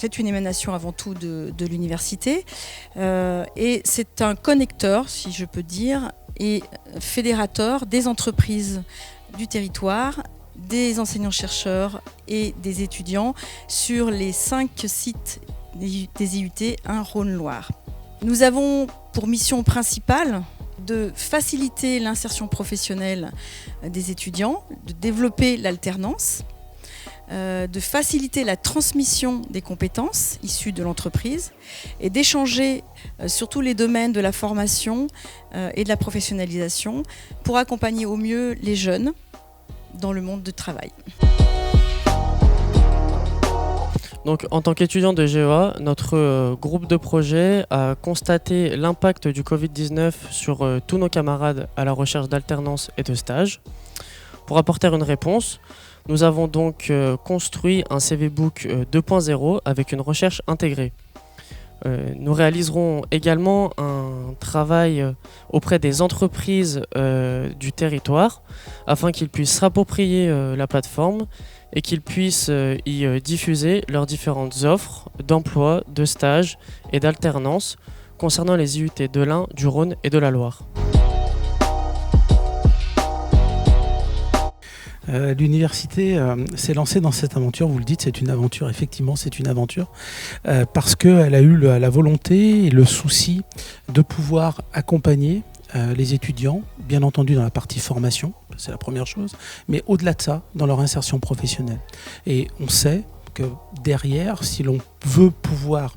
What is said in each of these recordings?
C'est une émanation avant tout de l'université et c'est un connecteur, si je peux dire, et fédérateur des entreprises du territoire, des enseignants-chercheurs et des étudiants sur les 5 sites des IUT 1 Rhône-Loire. Nous avons pour mission principale de faciliter l'insertion professionnelle des étudiants, de développer l'alternance, de faciliter la transmission des compétences issues de l'entreprise et d'échanger sur tous les domaines de la formation et de la professionnalisation pour accompagner au mieux les jeunes dans le monde du travail. Donc, en tant qu'étudiant de GEA, notre groupe de projet a constaté l'impact du Covid-19 sur tous nos camarades à la recherche d'alternance et de stage. Pour apporter une réponse, nous avons donc construit un CV Book 2.0 avec une recherche intégrée. Nous réaliserons également un travail auprès des entreprises du territoire afin qu'ils puissent s'approprier la plateforme et qu'ils puissent y diffuser leurs différentes offres d'emploi, de stage et d'alternance concernant les IUT de l'Ain, du Rhône et de la Loire. L'université s'est lancée dans cette aventure, vous le dites, c'est une aventure, effectivement c'est une aventure, parce qu'elle a eu la volonté et le souci de pouvoir accompagner les étudiants, bien entendu dans la partie formation, c'est la première chose, mais au-delà de ça, dans leur insertion professionnelle. Et on sait que derrière, si l'on veut pouvoir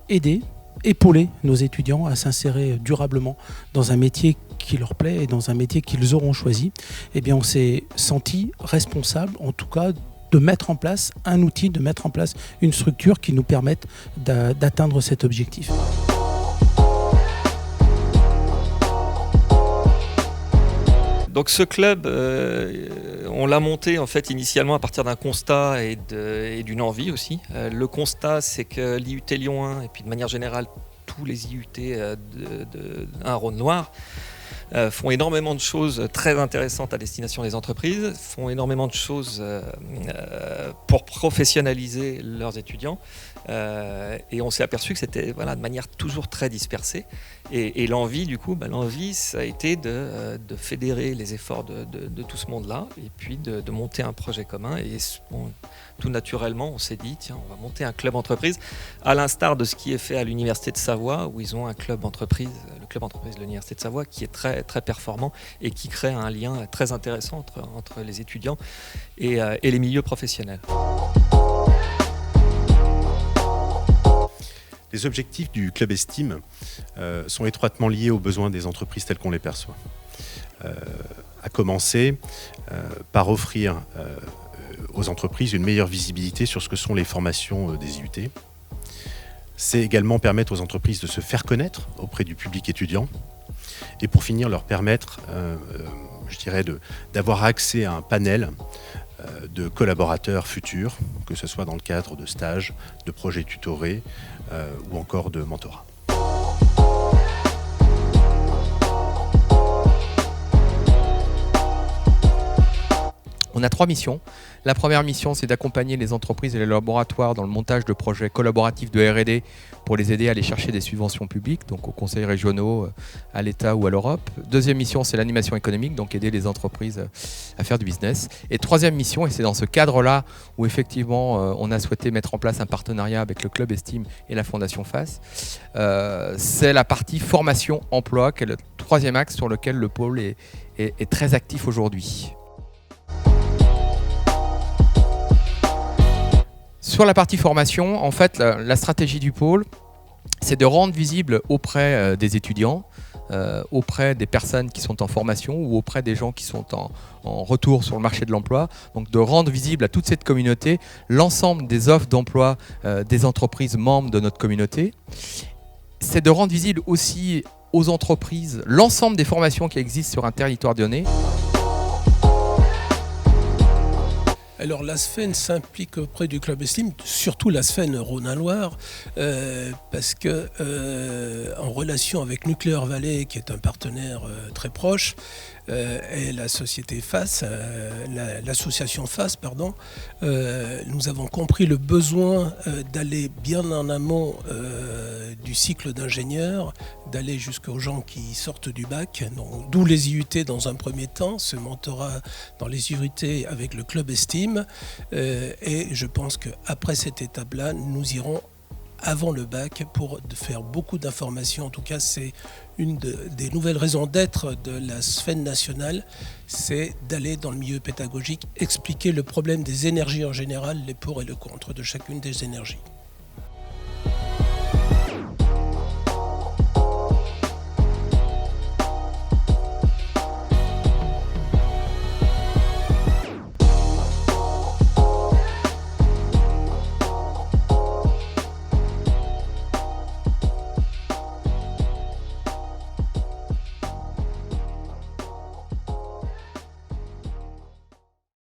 aider, épauler nos étudiants à s'insérer durablement dans un métier qui leur plaît et dans un métier qu'ils auront choisi, eh bien on s'est senti responsable, en tout cas, de mettre en place un outil, de mettre en place une structure qui nous permette d'atteindre cet objectif. Donc ce club, on l'a monté en fait initialement à partir d'un constat et d'une envie aussi. Le constat, c'est que l'IUT Lyon 1 et puis de manière générale tous les IUT de 1 Rhône-Loire font énormément de choses très intéressantes à destination des entreprises, font énormément de choses pour professionnaliser leurs étudiants. Et on s'est aperçu que c'était de manière toujours très dispersée. Et l'envie, du coup, l'envie, ça a été de fédérer les efforts de tout ce monde-là et puis de monter un projet commun. Et tout naturellement, on s'est dit, tiens, on va monter un club entreprise, à l'instar de ce qui est fait à l'Université de Savoie, où ils ont un club entreprise, le club entreprise de l'Université de Savoie, qui est très, très performant et qui crée un lien très intéressant entre les étudiants et les milieux professionnels. Les objectifs du Club Estime sont étroitement liés aux besoins des entreprises telles qu'on les perçoit. À commencer par offrir aux entreprises une meilleure visibilité sur ce que sont les formations des IUT. C'est également permettre aux entreprises de se faire connaître auprès du public étudiant. Et pour finir, leur permettre, d'avoir accès à un panel de collaborateurs futurs, que ce soit dans le cadre de stages, de projets tutorés ou encore de mentorat. On a 3 missions. La première mission, c'est d'accompagner les entreprises et les laboratoires dans le montage de projets collaboratifs de R&D pour les aider à aller chercher des subventions publiques, donc aux conseils régionaux, à l'État ou à l'Europe. Deuxième mission, c'est l'animation économique, donc aider les entreprises à faire du business. Et troisième mission, et c'est dans ce cadre-là où effectivement on a souhaité mettre en place un partenariat avec le Club Estime et la Fondation FACE, c'est la partie formation-emploi, qui est le troisième axe sur lequel le pôle est très actif aujourd'hui. Sur la partie formation, en fait, la stratégie du pôle, c'est de rendre visible auprès des étudiants, auprès des personnes qui sont en formation ou auprès des gens qui sont en retour sur le marché de l'emploi, donc de rendre visible à toute cette communauté l'ensemble des offres d'emploi des entreprises membres de notre communauté. C'est de rendre visible aussi aux entreprises l'ensemble des formations qui existent sur un territoire donné. Alors l'ASFEN s'implique auprès du Club Estime, surtout l'ASFEN Rhône-Loire, parce que en relation avec Nuclear Valley, qui est un partenaire très proche, et la société FAS, l'association FAS, pardon, nous avons compris le besoin d'aller bien en amont du cycle d'ingénieur, d'aller jusqu'aux gens qui sortent du bac, d'où les IUT dans un premier temps, ce mentorat dans les IUT avec le club Estime, et je pense qu'après cette étape-là, nous irons avant le bac pour faire beaucoup d'informations. En tout cas, c'est une des nouvelles raisons d'être de la SFEN nationale, c'est d'aller dans le milieu pédagogique, expliquer le problème des énergies en général, les pour et le contre de chacune des énergies.